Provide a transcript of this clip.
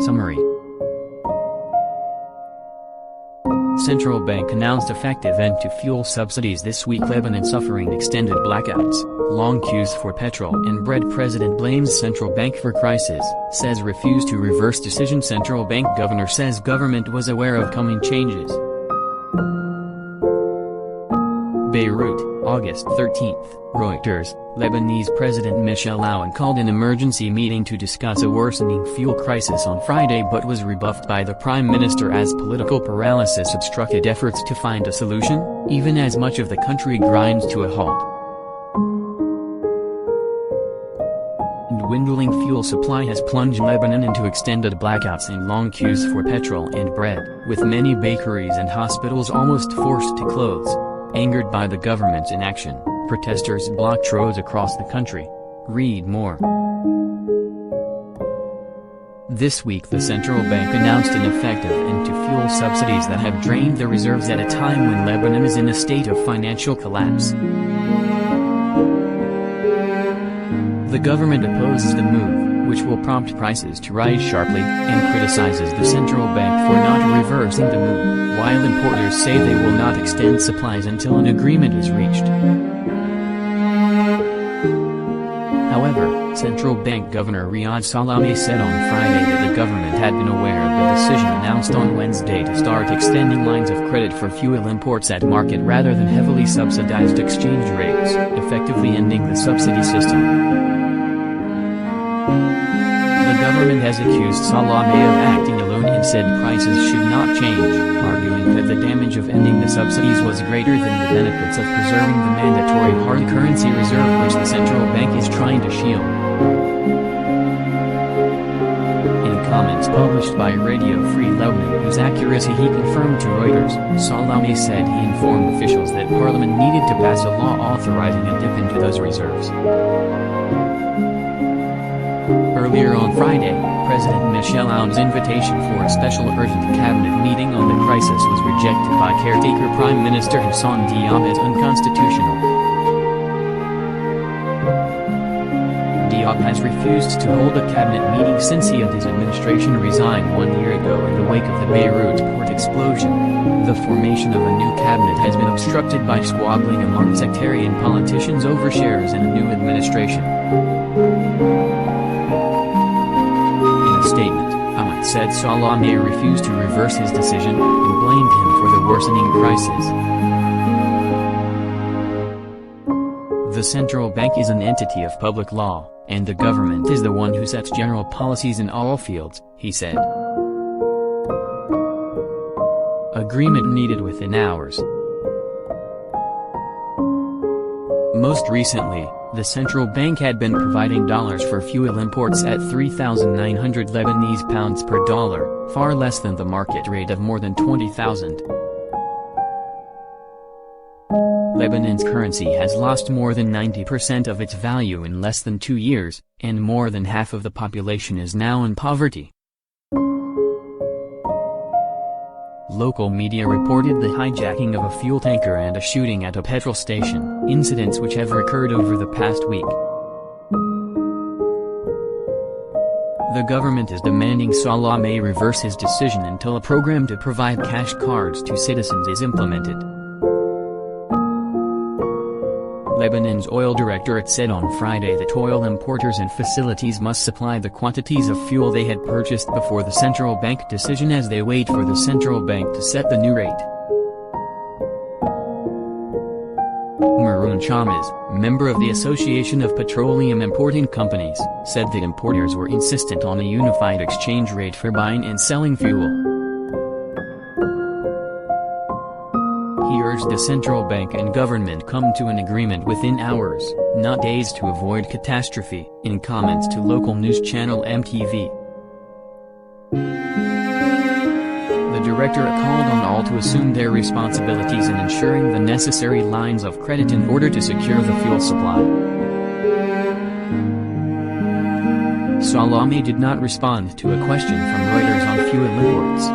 Summary. Central bank announced effective end to fuel subsidies this week. Lebanon suffering extended blackouts, long queues for petrol, and breadPresident blames central bank for crisis, says refuse to reverse decision. Central bank governor says government was aware of coming changes. Beirut, August 13. Reuters, Lebanese President Michel Aoun called an emergency meeting to discuss a worsening fuel crisis on Friday but was rebuffed by the Prime Minister as political paralysis obstructed efforts to find a solution, even as much of the country grinds to a halt. Dwindling fuel supply has plunged Lebanon into extended blackouts and long queues for petrol and bread, with many bakeries and hospitals almost forced to close. Angered by the government's inaction, protesters blocked roads across the country. Read more. This week the central bank announced an effective end to fuel subsidies that have drained the reserves at a time when Lebanon is in a state of financial collapse. The government opposes the move, which will prompt prices to rise sharply, and criticizes the central bank for not reversing the move, while importers say they will not extend supplies until an agreement is reached. However, central bank governor Salameh said on Friday that the government had been aware of the decision announced on Wednesday to start extending lines of credit for fuel imports at market rather than heavily subsidized exchange rates, effectively ending the subsidy system. The government has accused Salameh of acting alone and said prices should not change, arguing that the damage of ending the subsidies was greater than the benefits of preserving the mandatory hard currency reserve which the central bank is trying to shield. In comments published by Radio Free Lebanon, whose accuracy he confirmed to Reuters, Salameh said he informed officials that Parliament needed to pass a law authorizing a dip into those reserves. Earlier on Friday, President Michel Aoun's invitation for a special urgent cabinet meeting on the crisis was rejected by caretaker Prime Minister Hassan Diab as unconstitutional. Diab has refused to hold a cabinet meeting since he and his administration resigned 1 year ago in the wake of the Beirut port explosion. The formation of a new cabinet has been obstructed by squabbling among sectarian politicians over shares in a new administration. Statement, Aoun said Salameh refused to reverse his decision, and blamed him for the worsening crisis. The central bank is an entity of public law, and the government is the one who sets general policies in all fields, he said. Agreement needed within hours. Most recently, the central bank had been providing dollars for fuel imports at 3,900 Lebanese pounds per dollar, far less than the market rate of more than 20,000. Lebanon's currency has lost more than 90% of its value in less than 2 years, and more than half of the population is now in poverty. Local media reported the hijacking of a fuel tanker and a shooting at a petrol station, incidents which have occurred over the past week. The government is demanding Salameh reverse his decision until a program to provide cash cards to citizens is implemented. Lebanon's oil directorate said on Friday that oil importers and facilities must supply the quantities of fuel they had purchased before the central bank decision as they wait for the central bank to set the new rate. Maroun Chamas, member of the Association of Petroleum Importing Companies, said that importers were insistent on a unified exchange rate for buying and selling fuel. He urged the central bank and government come to an agreement within hours, not days, to avoid catastrophe, in comments to local news channel MTV. The directorate called on all to assume their responsibilities in ensuring the necessary lines of credit in order to secure the fuel supply. Salameh did not respond to a question from Reuters on fuel imports.